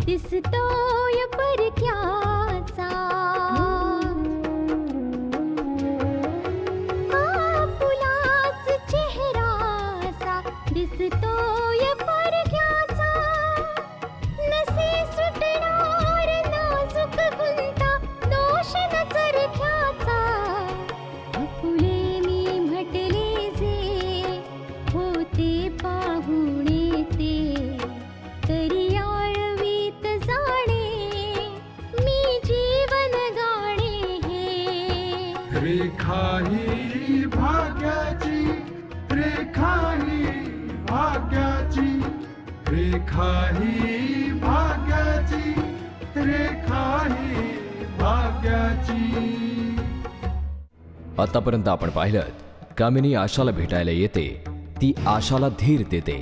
दिसतोय परक्याचा, फुलाच चेहराचा दिसतोय परक्याचा, नसे सुटणार नाजूक गुंता दोष न चरख्याचा, फुले मी म्हटले जे होते पाहुणे ते, तरी रेखा ही भाग्याची, रेखा ही भाग्याची, रेखा ही भाग्याची, रेखा ही भाग्याची. आतापर्यंत आपण पाहिलं, कामिनी आशाला भेटायला येते, ती आशाला धीर देते.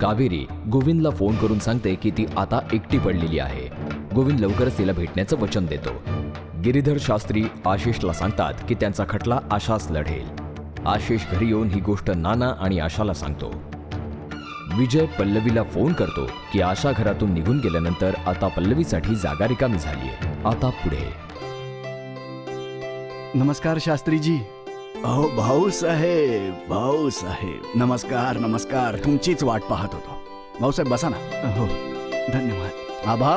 कावेरी गोविंदला फोन करून सांगते की ती आता एकटी पडलेली आहे. गोविंद लवकरच तिला भेटण्याचं वचन देतो. गिरीधर शास्त्री आशिषला सांगतात की त्यांचा खटला आशाच लढेल. आशिष घरी येऊन ही गोष्ट नाना आणि आशाला सांगतो. विजय पल्लवीला फोन करतो की आशा घरातून निघून गेल्यानंतर आता पल्लवीसाठी जागा रिकामी झालीये. आता पुढे. नमस्कार शास्त्रीजी. अहो भाऊसाहेब, भाऊसाहेब, नमस्कार नमस्कार. तुमचीच वाट पाहत होतो. भाऊसाहेब बसा ना. हो धन्यवाद. आभा,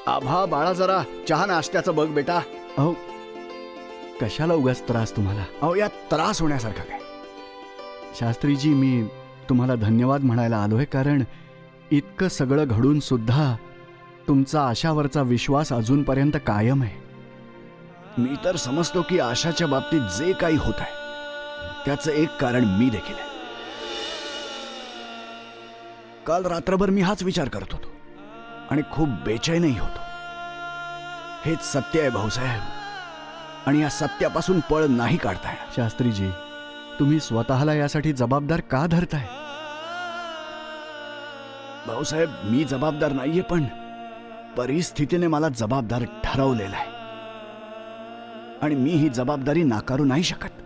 आभा बाळा जरा चहा नाश्त्याचं बघ बेटा. अहो कशाला उगाच त्रास तुम्हाला? अहो यात त्रास होण्यासारखं काय? शास्त्रीजी मी तुम्हाला धन्यवाद म्हणायला आलोय, कारण इतकं सगळं घडून सुद्धा तुमचा आशावरचा विश्वास अजूनपर्यंत कायम आहे. मी तर समजतो की आशाच्या बाबतीत जे काही होत आहे त्याचं एक कारण मी देखील आहे. काल रात्रभर मी हाच विचार करत होतो आणि खूप बेचैनही होतो. हेच सत्य आहे भाऊसाहेब, आणि या सत्यापासून पळ नाही काढता येणार. शास्त्रीजी तुम्ही स्वतःला यासाठी जबाबदार का धरताय? भाऊसाहेब मी जबाबदार नाहीये, पण परिस्थितीने मला जबाबदार ठरवलेलं आहे आणि मी ही जबाबदारी नाकारू नाही शकत.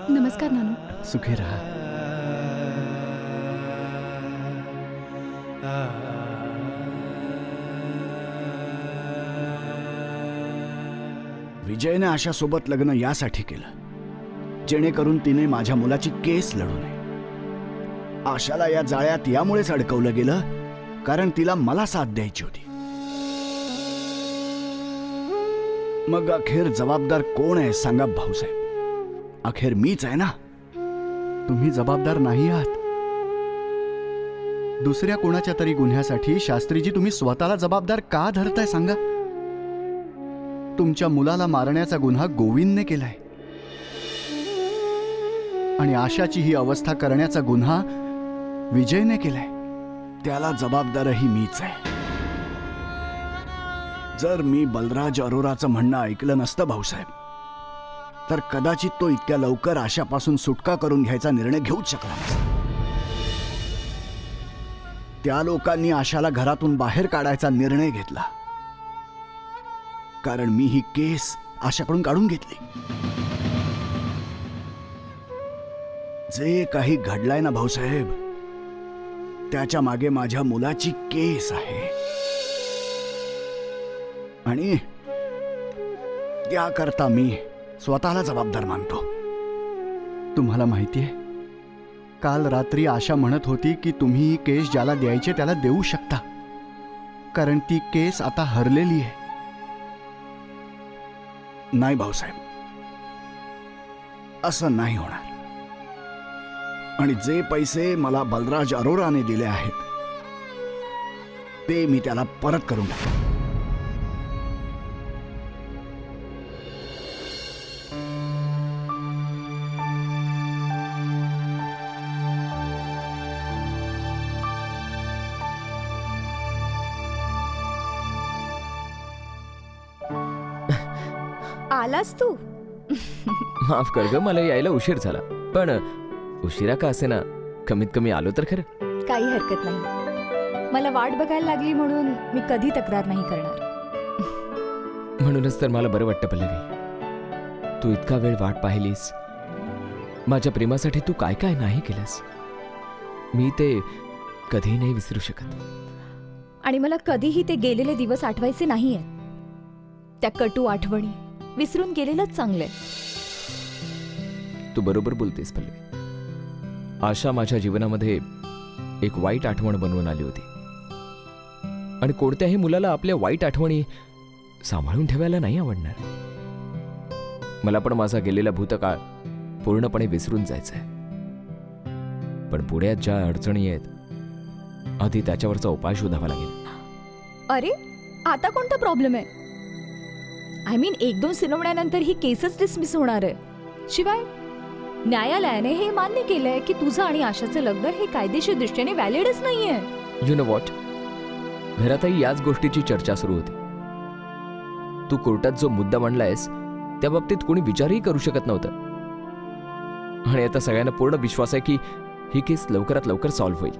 नमस्कार नानू. सुखी राहा. विजयने आशासोबत लग्न यासाठी केलं जेणेकरून तिने माझ्या मुलाची केस लढू नये. आशाला या जाळ्यात यामुळेच अडकवलं गेलं कारण तिला मला साथ द्यायची होती. मग अखेर जबाबदार कोण आहे सांगा भाऊसाहेब? अखेर मीच आहे ना. तुम्ही जबाबदार नाही आहात. दुसऱ्या कोणाच्या तरी गुन्ह्यासाठी शास्त्रीजी तुम्ही स्वतःला जबाबदार का धरताय सांगा? तुमच्या मुलाला मारण्याचा गुन्हा गोविंदने केलाय आणि आशाची ही अवस्था करण्याचा गुन्हा विजयने केलाय. त्याला जबाबदारही मीच आहे. जर मी बलराज अरोराचं म्हणणं ऐकलं नसतं भाऊसाहेब, तर कदाचित तो इतक्या लवकर आशापासून सुटका करून घ्यायचा निर्णय घेऊच शकला नसता. त्या लोकांनी आशाला घरातून बाहेर काढायचा निर्णय घेतला कारण मी ही केस आशाकडून काढून घेतली. जे काही घडलंय ना भाऊसाहेब, त्याच्या मागे माझ्या मुलाची केस आहे आणि त्याकरता मी स्वतःला जबाबदार मानतो. तुम्हाला माहितीये, काल रात्री आशा म्हणत होती की तुम्ही ही केस ज्याला द्यायचे त्याला देऊ शकता. कारण ती केस आता हरलेली आहे. नाही भाऊसाहेब, असं नाही होणार. आणि जे पैसे मला बलराज अरोराने दिले आहेत ते मी त्याला परत करून टाकेन. आलास तू? माफ कर ग, मला यायला उशीर झाला. पण उशिरा का असे ना, कमीत कमी आलो तर खरं. काही हरकत नाही. मला वाट बघायला लागली म्हणून मी कधी तक्रार नाही करणार. म्हणूनच तर मला बरं वाटतं पल्लवी, तू इतका वेळ वाट पाहिलीस. माझ्या प्रेमासाठी तू काय काय नाही केलंस, मी ते कधीही नाही विसरू शकत. आणि मला कधीही ते गेलेले दिवस आठवायचे नाहीये. त्या कटू आठवणी विसरून गेलेलंच चांगलंय. तू बरोबर बोलतेस पल्लवी. आशा माझ्या जीवनामध्ये एक वाईट आठवण बनवून आली होती. आणि कोणत्याही मुलाला आपल्या वाईट आठवणी सांभाळून ठेवायला नाही आवडणार. मला पण माझा गेलेला भूतकाळ पूर्णपणे विसरून जायचंय. पण पुढ्यात ज्या अडचणी आहेत, आधी त्याच्यावरचा उपाय शोधावा लागेल. अरे, आता कोणता प्रॉब्लेम आहे? आय मीन, 1-2 सुनावण्यानंतर ही केसच डिसमिस होणार आहे. शिवाय न्यायालयाने हे मान्य केलंय की तुझं आणि आशाचं लग्न हे कायदेशीर दृष्टीने व्हॅलिडच नाहीये. यु नो व्हॉट, घरातही याच गोष्टीची चर्चा सुरू होती. तू कोर्टात जो मुद्दा मांडलायस त्या बाबतीत कोणी विचारही करू शकत नव्हतं. आणि आता सगळ्यांना पूर्ण विश्वास आहे की ही केस लवकरात लवकर सॉल्व्ह होईल.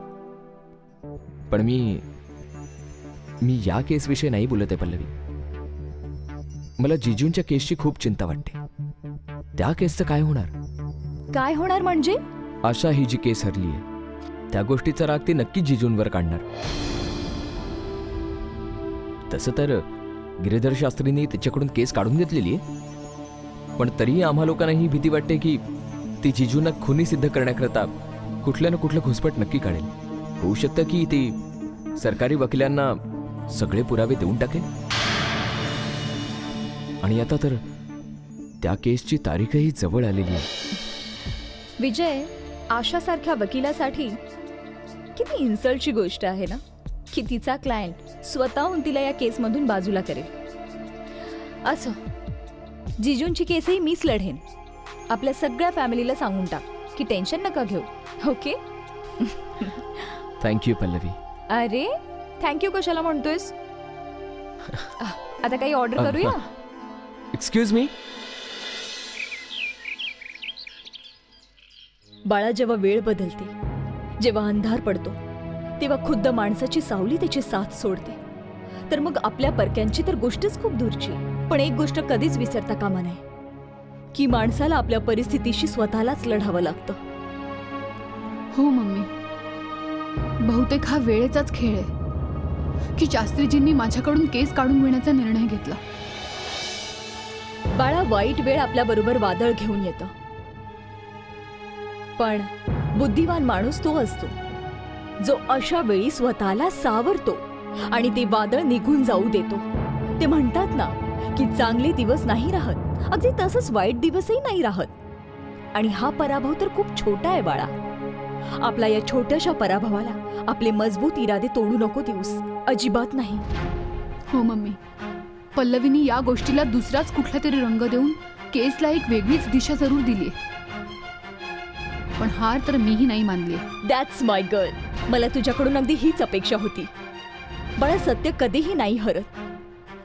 पण मी या केसविषयी नाही बोलत आहे पल्लवी. मला जिजूंच्या केसची खूप चिंता वाटते. त्या केसचं काय होणार? काय होणार म्हणजे? आशा ही जी केस हरली आहे त्या गोष्टीचा राग ती नक्की जिजूंवर काढणार. तसं तर गिरीधर शास्त्रींनी तिच्याकडून केस काढून घेतलेली आहे. पण तरीही आम्हा लोकांना ही भीती वाटते की ती जिजूंना खुनी सिद्ध करण्याकरता कुठल्या ना कुठलं घुसपट नक्की काढेल. होऊ शकतं की ती सरकारी वकिलांना सगळे पुरावे देऊन टाकेल. आणि आता तर त्या केसची तारीखही जवळ आलेली आहे. विजय, आशासारख्या वकिलासाठी किती इन्सल्टची गोष्ट आहे ना की तिचा क्लायंट स्वतःहून तिला या केसमधून बाजूला करेल. असं जिजूंची केसही मीच लढेन. आपल्या सगळ्या फॅमिलीला सांगून टाक की टेन्शन नका घेऊ. ओके? थँक्यू पल्लवी. अरे, थँक्यू कशाला म्हणतोयस? आता काही ऑर्डर करूया? Excuse me. बाळा, जेव्हा वेळ बदलते, जेव्हा अंधार पडतो, तेव्हा खुद्द माणसाची सावली त्याची साथ सोडते. तर मग आपल्या परक्यांची तर गोष्टच खूप दूरची. पण एक गोष्ट कधीच विसरता कामा नये की माणसाला आपल्या परिस्थितीशी स्वतःलाच लढावं लागतं. हो मम्मी, बहुतेक हा वेळेचाच खेळ आहे की शास्त्रीजींनी माझ्याकडून केस काढून घेण्याचा निर्णय घेतला. बाळा, वाईट वेळ आपल्या बरोबर वादळ घेऊन येतं. पण बुद्धिवान माणूस तो असतो जो अशा वेळी स्वतःला सावरतो आणि ते वादळ निघून जाऊ देतो. ते म्हणतात ना की चांगले दिवस नाही राहत, अगदी तसंच वाईट दिवसही नाही राहत. आणि हा पराभव तर खूप छोटा आहे बाळा. आपल्या या छोट्याशा पराभवाला आपले मजबूत इरादे तोडू नको देऊस. अजिबात नाही. हो मम्मी, पल्लवीनी या गोष्टीला दुसराच कुठला तरी रंग देऊन केसला एक वेगळीच दिशा जरूर दिली. पण हार तर मीही नाही मानली. That's my girl. मला तुझ्याकडून अगदी हीच अपेक्षा होती. बाळा, सत्य कधीही नाही हरत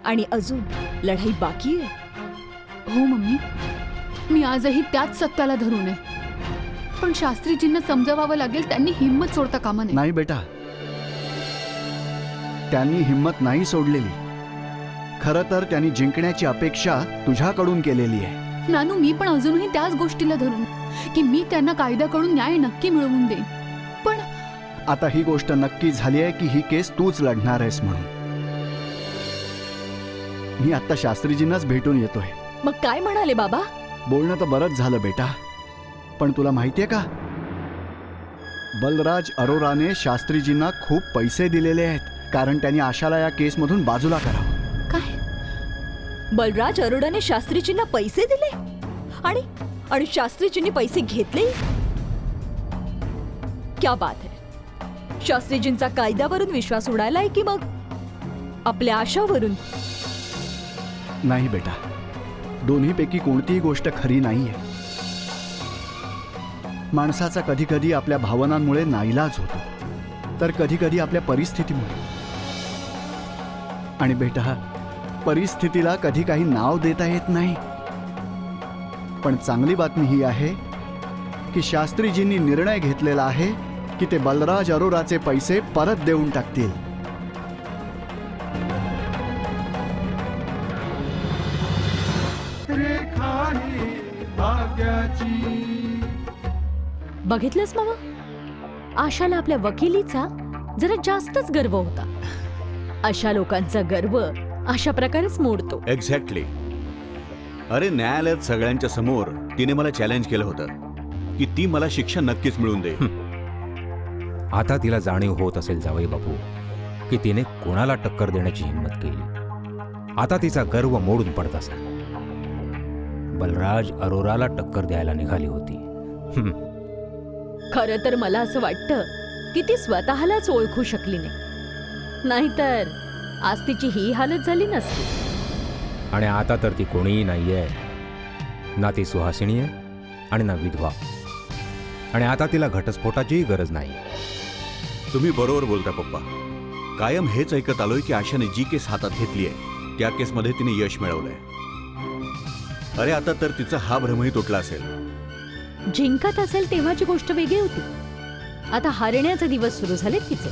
आणि अजून लढाई बाकी आहे. हो मम्मी, मी आजही त्याच सत्याला धरून आहे. पण शास्त्रीजींना समजावावं लागेल, त्यांनी हिंमत सोडता कामा नये. नाही बेटा, त्यांनी हिंमत नाही सोडलेली. खरं तर त्यांनी जिंकण्याची अपेक्षा तुझ्याकडून केलेली आहे. नानू, मी पण अजूनही त्याच गोष्टीला धरून की मी त्यांना कायद्याकडून न्याय नक्की मिळवून देईन. पण आता ही गोष्ट नक्की झाली आहे की ही केस तूच लढणार आहेस म्हणून. मी आता शास्त्रीजींनाच भेटून येतोय. मग काय म्हणाले बाबा? बोलणं तर बरंच झालं बेटा, पण तुला माहितीये का, बलराज अरोराने शास्त्रीजींना खूप पैसे दिलेले आहेत कारण त्यांनी आशाला या केसमधून बाजूला करावं. काय बलराज अरोराने शास्त्रीजींना पैसे दिले आणि आणि शास्त्रीजींनी पैसे घेतले? क्या बात है. शास्त्रीजींचा कायद्यावरून विश्वास उडालाय की मग आपल्या आशावरून? नाही बेटा, दोन्हीपैकी कोणतीही गोष्ट खरी नाहीये. माणसाचा कधी कधी आपल्या भावनांमुळे नाईलाज होतो, तर कधी कधी आपल्या परिस्थितीमुळे. आणि बेटा, परिस्थितीला कधी काही नाव देता येत नाही. पण चांगली बातमी ही आहे की शास्त्रीजींनी निर्णय घेतलेला आहे की ते बलराज अरोराचे पैसे परत देऊन टाकतील. रेखा ही भाग्याची. बघितलंस मामा, आशाला आपल्या वकिलीचा जरा जास्तच गर्व होता. अशा लोकांचा गर्व अशा प्रकारेच मोडतो. एक्झॅक्टली. अरे न्यायालयात सगळ्यांच्या समोर तिने मला चॅलेंज केलं होतं की ती मला शिक्षा नक्कीच मिळवून दे. आता तिला जाणीव होत असेल जावई बापू की तिने कोणाला टक्कर देण्याची हिंमत केली. आता तिचा गर्व मोडून पडत असेल. बलराज अरोराला टक्कर द्यायला निघाली होती. खरं तर मला असं वाटतं की ती स्वतःलाच ओळखू शकली नाही, नाहीतर आज तिची ही हालत झाली नसती. आणि आता तर ती कोणीही नाहीये. ना ती सुहासिनी आहे आणि ना विधवा. आणि आता तिला घटस्फोटाचीही गरज नाही. तुम्ही बरोबर बोलता पप्पा. कायम हेच ऐकत आलोय की आशाने जी केस हातात घेतली आहे त्या केसमध्ये तिने यश मिळवलंय. अरे आता तर तिचा हा भ्रमही तुटला असेल. जिंकत असेल तेव्हाची गोष्ट वेगळी होती. आता हारण्याचे दिवस सुरू झाले तिचे.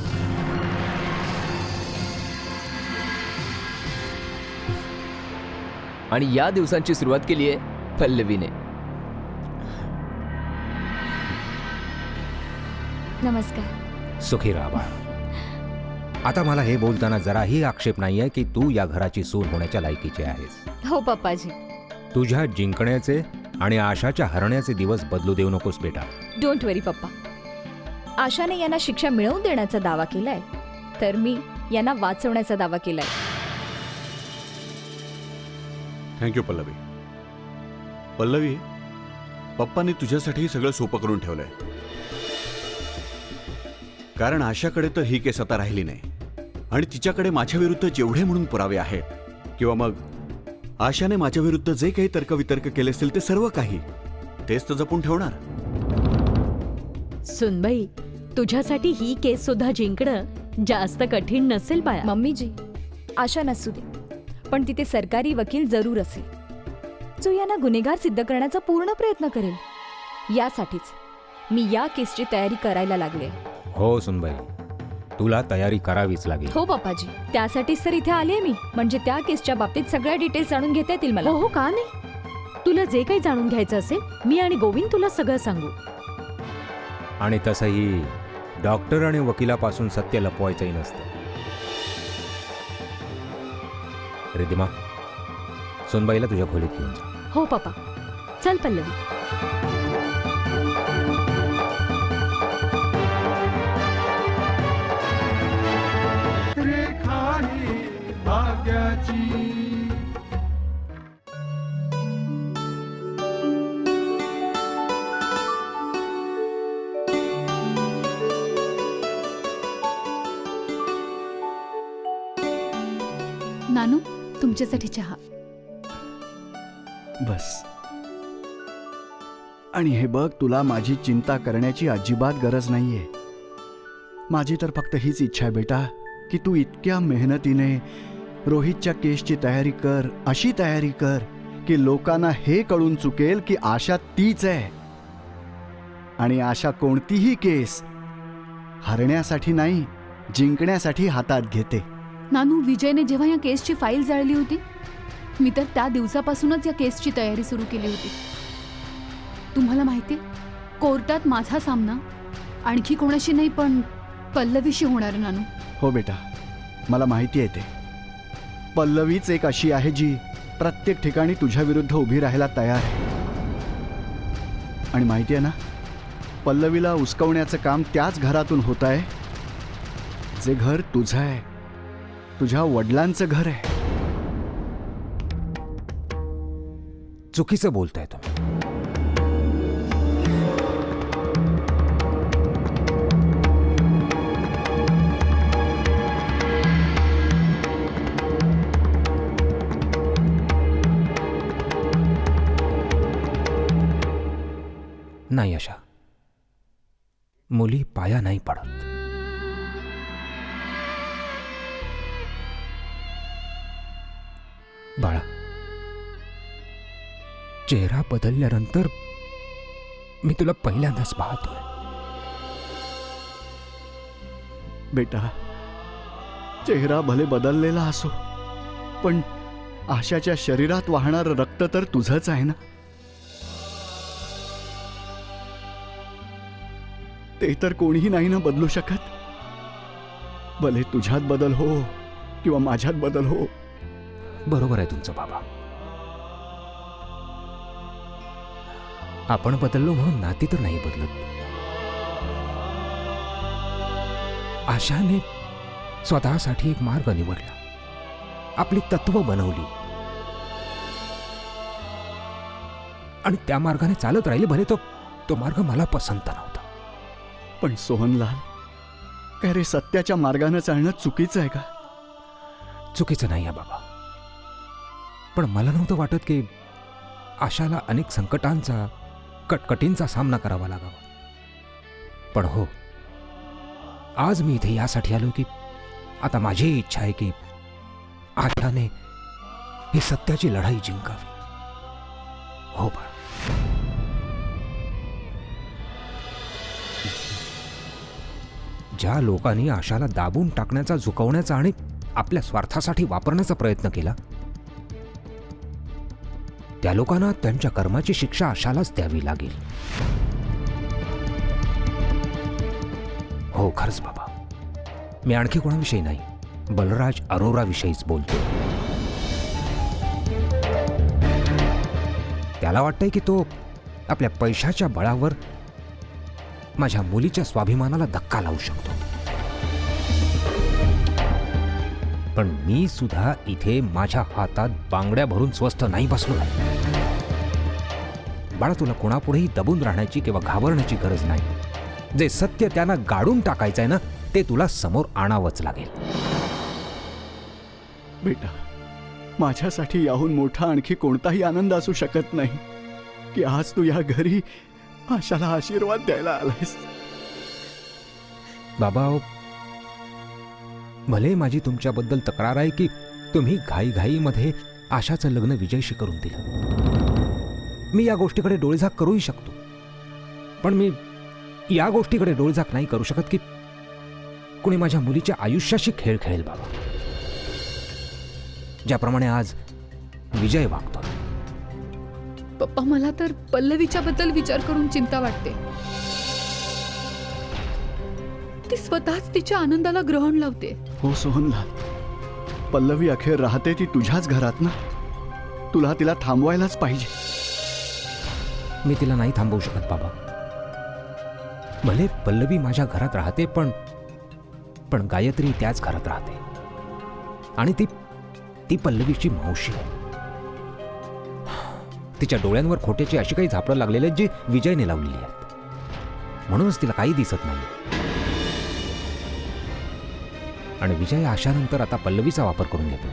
आणि या दिवसांची सुरुवात केली आहे पल्लवीने. नमस्कार. सुखी राहा बाळा. आता मला हे बोलताना जराही आक्षेप नाहीये की तू या घराची सून होण्याच्या लायकीची आहेस. हो पप्पाजी. तुझ्या जिंकण्याचे आणि आशाच्या हरण्याचे दिवस बदलू देऊ नकोस बेटा. डोंट वरी पप्पा. आशाने यांना शिक्षा मिळवून देण्याचा दावा केलाय, तर मी यांना वाचवण्याचा दावा केलाय. थँक्यू पल्लवी. पल्लवी, पप्पांनी तुझ्यासाठी सगळं सोपं करून ठेवलंय. कारण आशाकडे तर ही केस आता राहिली नाही आणि तिच्याकडे माझ्या विरुद्ध जेवढे म्हणून पुरावे आहेत, किंवा मग आशाने माझ्या विरुद्ध जे काही तर्कवितर्क केले असतील ते सर्व काही तेच तर जपून ठेवणार. सुनबाई, तुझ्यासाठी ही केस सुद्धा जिंकणं जास्त कठीण नसेल बाळा. मम्मीजी, आशा नसू दे, पण तिथे सरकारी वकील जरूर असेल जो यांना गुन्हेगार सिद्ध करण्याचा पूर्ण प्रयत्न करेल. यासाठीच मी या केसची तयारी करायला लागले. हो सुनबाई, तुला तयारी करावीच लागेल. हो पप्पाजी, त्यासाठीच तर इथे आले मी. म्हणजे त्या केसच्या बाबतीत सगळ्या डिटेल्स जाणून घेता येतील मला. हो हो, का नाही. तुला जे काही जाणून घ्यायचं असेल, मी आणि गोविंद तुला सगळं सांगू. आणि तसंही डॉक्टर आणि वकिलापासून सत्य लपवायचंही नसतं. रिद्धिमा, सुनबाईला तुझ्या खोलीत घेऊन जा. हो पप्पा. चल पल्लवी. रेखा ही भाग्याची. नानू, तुमच्यासाठी चहा. बस. आणि हे बघ, तुला माझी चिंता करण्याची अजिबात गरज नाहीये. माझी तर फक्त हीच इच्छा आहे बेटा की तू इतक्या मेहनतीने रोहितच्या केसची तयारी कर, अशी तयारी कर की लोकांना हे कळून चुकेल की आशा तीच आहे. आणि आशा कोणतीही केस हरण्यासाठी नाही, जिंकण्यासाठी हातात घेते. नानू, विजयने जेव्हा या केसची फाईल जाळली होती, मी तर त्या दिवसापासूनच या केसची तयारी सुरू केली होती. तुम्हाला माहितीये, कोर्टात माझा सामना आणखी कोणाशी नाही पण पल्लवीशी होणार. नानू. हो बेटा, मला माहिती आहे ते. पल्लवीच एक अशी आहे जी प्रत्येक ठिकाणी तुझ्या विरुद्ध उभी राहायला तयार आहे. आणि माहिती आहे ना, पल्लवीला उचकवण्याचं काम त्याच घरातून होत आहे जे घर तुझं आहे. तुझ्या वडिलांचं घर आहे. चुकीचं बोलताय तुम्ही. नाही अशा मुली पाया नाही पडत. बाळा, चेहरा बदलल्यानंतर मी तुला पहिल्यांदाच पाहतोय. बेटा, चेहरा भले बदललेला असो, पण आशाच्या शरीरात वाहणारं रक्त तर तुझंच आहे ना. ते तर कोणीही नाही ना बदलू शकत. भले तुझ्यात बदल हो किंवा माझ्यात बदल हो. बरोबर आहे तुमचं बाबा. आपण बदललो म्हणून नाती तर नाही बदलत. आशाने स्वतःसाठी एक मार्ग निवडला, आपली तत्व बनवली आणि त्या मार्गाने चालत राहिली. भले तो मार्ग मला पसंत नव्हता. पण सोहनलाल, काय रे, सत्याच्या मार्गाने चालणं चुकीचं आहे का? चुकीचं नाही आहे बाबा, पण मला नव्हतं वाटत की आशाला अनेक संकटांचा, कटकटींचा सामना करावा लागावा. पण हो, आज मी इथे यासाठी आलो की आता माझी इच्छा आहे की आशाने ही सत्याची लढाई जिंकावी. हो बाळ. ज्या लोकांनी आशाला दाबून टाकण्याचा, झुकवण्याचा आणि आपल्या स्वार्थासाठी वापरण्याचा प्रयत्न केला, त्या लोकांना त्यांच्या कर्माची शिक्षा आशालाच द्यावी लागेल. हो, खरंच बाबा, मी आणखी कोणाविषयी नाही, बलराज अरोराविषयीच बोलतो. त्याला वाटतंय की तो आपल्या पैशाच्या बळावर माझ्या मुलीच्या स्वाभिमानाला धक्का लावू शकतो. पण मी सुद्धा इथे माझ्या हातात बांगड्या भरून स्वस्थ नाही बसलो. बाळा, तुला कोणापुढेही दबून राहण्याची किंवा घाबरण्याची गरज नाही. जे सत्य त्यांना गाडून टाकायचं आहे ना, ते तुला समोर आणावंच लागेल. बेटा, माझ्यासाठी याहून मोठा आणखी कोणताही आनंद असू शकत नाही की आज तू या घरी आशाला आशीर्वाद द्यायला आलायस. बाबा, भले माझी तुमच्याबद्दल तक्रार आहे की तुम्ही घाईघाईमध्ये आशाचं लग्न विजयशी करून दिलं. मी या गोष्टीकडे डोळेझाक करूही शकतो, पण मी या गोष्टीकडे डोळेझाक नाही करू शकत की कुणी माझ्या मुलीच्या आयुष्याशी खेळ खेळेल. बाबा, ज्याप्रमाणे आज विजय वागतो. पप्पा, मला तर पल्लवीच्या बद्दल विचार करून चिंता वाटते. ती स्वतःच तिच्या आनंदाला ग्रहण लावते. हो सोहनलाल, पल्लवी अखेर राहते ती तुझ्याच घरात ना. तुला तिला थांबवायलाच पाहिजे. मी तिला नाही थांबवू शकत बाबा. भले पल्लवी माझ्या घरात राहते, पण गायत्री त्याच घरात राहते आणि ती पल्लवीची मावशी आहे. तिच्या डोळ्यांवर खोट्याची अशी काही झापडं लागलेली आहेत जी विजयने लावलेली आहेत. म्हणूनच तिला काही दिसत नाही. आणि विजय आशानंतर आता पल्लवीचा वापर करून घेतो.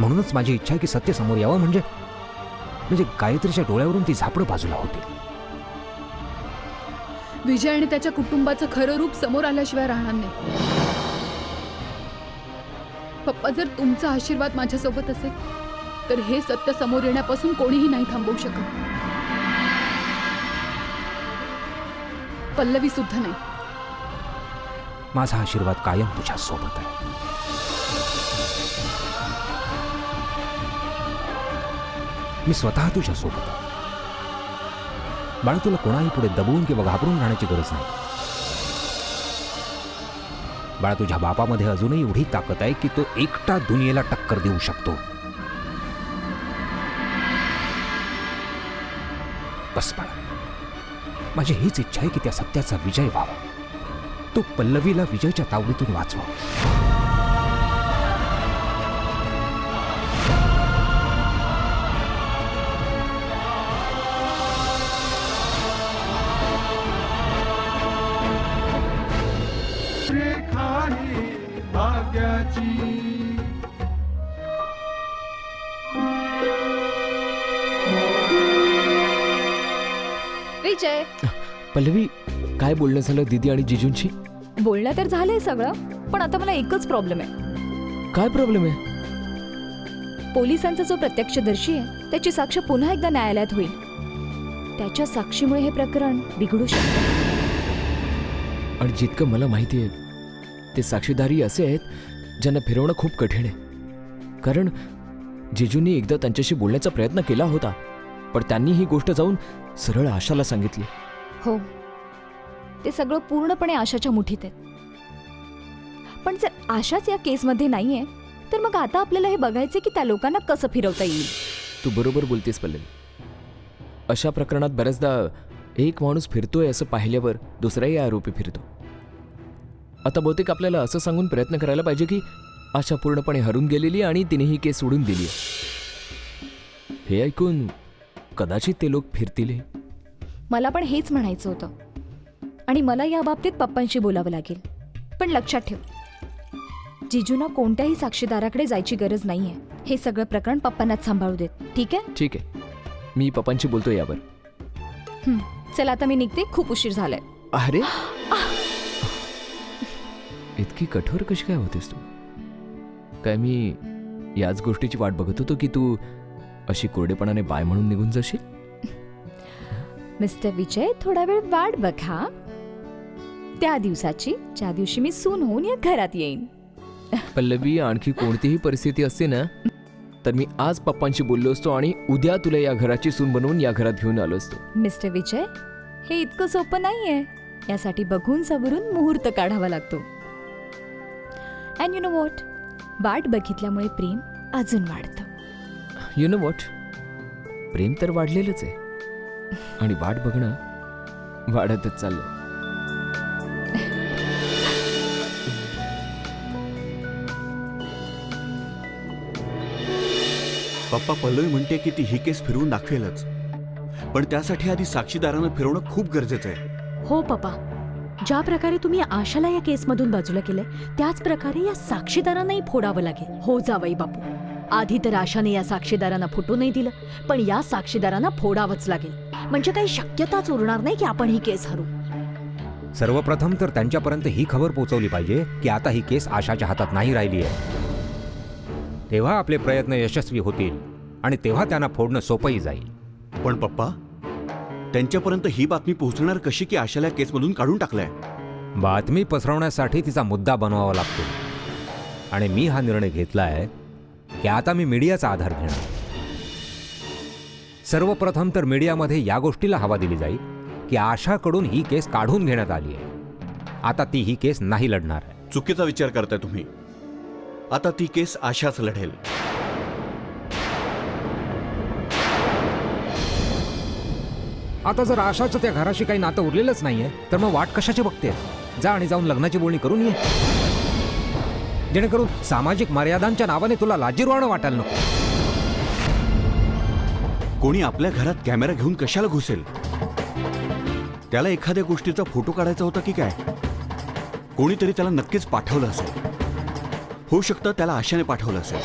म्हणूनच माझी इच्छा आहे की सत्य समोर यावं, म्हणजे गायत्रीच्या डोळ्यावरून ती झापडं बाजूला होती. विजय आणि त्याच्या कुटुंबाचं खरं रूप समोर आल्याशिवाय राहणार नाही. पप्पा, जर तुमचा आशीर्वाद माझ्यासोबत असेल तर हे सत्य समोर येण्यापासून कोणीही नाही थांबवू शकत. पल्लवी सुद्धा नाही. माझा आशीर्वाद कायम तुझ्या सोबत आहे. मी स्वतः तुझ्या सोबत आहे. बाळा, तुला कोणाही पुढे दबून किंवा घाबरून राहण्याची गरज नाही. बाळा, तुझ्या बापामध्ये अजूनही एवढी ताकद आहे की तो एकटा दुनियेला टक्कर देऊ शकतो. बस बाळा, माझी हीच इच्छा आहे की त्या सत्याचा विजय व्हावा. तो पल्लवीला विजयच्या तावडीतून वाचवा. भाग्याची. विजय, पल्लवी, काय बोलणं झालं दीदी आणि जिजूंशी? बोलणं तर झालंय सगळं, पण आता मला एकच प्रॉब्लेम आहे. काय प्रॉब्लेम आहे? पोलिसांचा जो प्रत्यक्षदर्शी आहे त्याची साक्ष पुन्हा एकदा न्यायालयात होईल. त्याच्या साक्षीमुळे हे प्रकरण बिघडू शकतं. आणि जितकं मला माहिती आहे ते साक्षीदारी असे आहेत ज्यांना फिरवणं खूप कठीण आहे. कारण जिजूंनी एकदा त्यांच्याशी बोलण्याचा प्रयत्न केला होता, पण त्यांनी ही गोष्ट जाऊन सरळ आशाला सांगितली. हो, ते सगळं पूर्णपणे आशाच्या मुठीत आहे. पण जर आशाच या केसमध्ये नाहीये, तर मग आता आपल्याला हे बघायचे की त्या लोकांना कसं फिरवता येईल. तू बरोबर बोलतेस पल्लवी. अशा प्रकरणात बऱ्याचदा एक माणूस फिरतोय असं पाहिल्यावर दुसराही आरोपी फिरतो. आता बहुतेक आपल्याला असं सांगून प्रयत्न करायला पाहिजे की आशा पूर्णपणे हरून गेलेली आणि तिने ही केस सोडून दिली. हे ऐकून कदाचित ते लोक फिरतील. मला पण हेच म्हणायचं होतं, आणि मला या बाबतीत पप्पांशी बोलावं लागेल. पण लक्षात ठेव, जिजूंना कोणत्याही साक्षीदाराकडे जायची गरज नाहीये. हे सगळं प्रकरण पप्पांनाच सांभाळू देत. ठीक आहे? ठीक आहे, मी पप्पांशी बोलतो यावर. चल आता मी निघते, खूप उशीर झालाय. अरे, इतकी कठोर कशी काय होतेस तू? काय मी याच गोष्टीची वाट बघत होतो की तू अशी कोरडेपणाने बाय म्हणून निघून जाशील? मिस्टर विजय, थोडा वेळ वाट बघा त्या दिवसाची ज्या दिवशी मी सून होऊन या घरात येईन. पल्लवी, आणखी कोणतीही परिस्थिती असते ना तर मी आज पप्पांशी बोललो असतो आणि उद्या तुला या घराची सून बनवून या घरात घेऊन आलो असतो. मिस्टर विजय, हे इतकं सोपं नाहीये. यासाठी बघून सवरून मुहूर्त काढावा लागतो. अँड यू नो व्हॉट, वाट बघितल्यामुळे प्रेम अजून वाढतं. यु नो व्हॉट, प्रेम तर वाढलेलंच आहे आणि वाट बघणं वाढतच चाललंय. पप्पा, पल्लवी म्हणते की ती ही केस फिरवून दाखवेलच, पण त्यासाठी आधी साक्षीदारांना फिरवणं खूप गरजेचं आहे. हो पप्पा, ज्या प्रकारे तुम्ही आशाला या केसमधून बाजूला केलंय त्याच प्रकारे या साक्षीदारांनाही फोडावं लागेल. हो जावई बापू, आधी तर आशाने या साक्षीदारांना फुटू नाही दिलं, पण या साक्षीदारांना फोडावंच लागेल. म्हणजे काही शक्यताच उरणार नाही की आपण ही केस हरू. सर्वप्रथम तर त्यांच्यापर्यंत ही खबर पोहोचवली पाहिजे की आता ही केस आशाच्या हातात नाही राहिली आहे. तेव्हा आपले प्रयत्न यशस्वी होतील आणि तेव्हा त्यांना फोडणं सोपंही जाईल. पण पप्पा, त्यांच्यापर्यंत ही बातमी पोहोचणार कशी की आशाला केसमधून काढून टाकलंय? बातमी पसरवण्यासाठी तिचा मुद्दा बनवावा लागतो आणि मी हा निर्णय घेतलाय की आता मी मीडियाचा आधार घेणार. सर्वप्रथम तर मीडियामध्ये या गोष्टीला हवा दिली जाईल की आशाकडून ही केस काढून घेण्यात आली आहे. आता ती ही केस नाही लढणार आहे. चुकीचा विचार करताय तुम्ही. आता ती केस आशाच लढेल. आता जर आशाचं त्या घराशी काही नातं उरलेलंच नाहीये तर मग वाट कशाची बघते? जा आणि जाऊन लग्नाची बोलणी करून ये, जेणेकरून सामाजिक मर्यादांच्या नावाने तुला लाजिरवाणं वाटायला नको. कोणी आपल्या घरात कॅमेरा घेऊन कशाला घुसेल? त्याला एखाद्या गोष्टीचा फोटो काढायचा होता की काय? कोणीतरी त्याला नक्कीच पाठवलं असेल. होऊ शकतं त्याला आशाने पाठवलं असेल.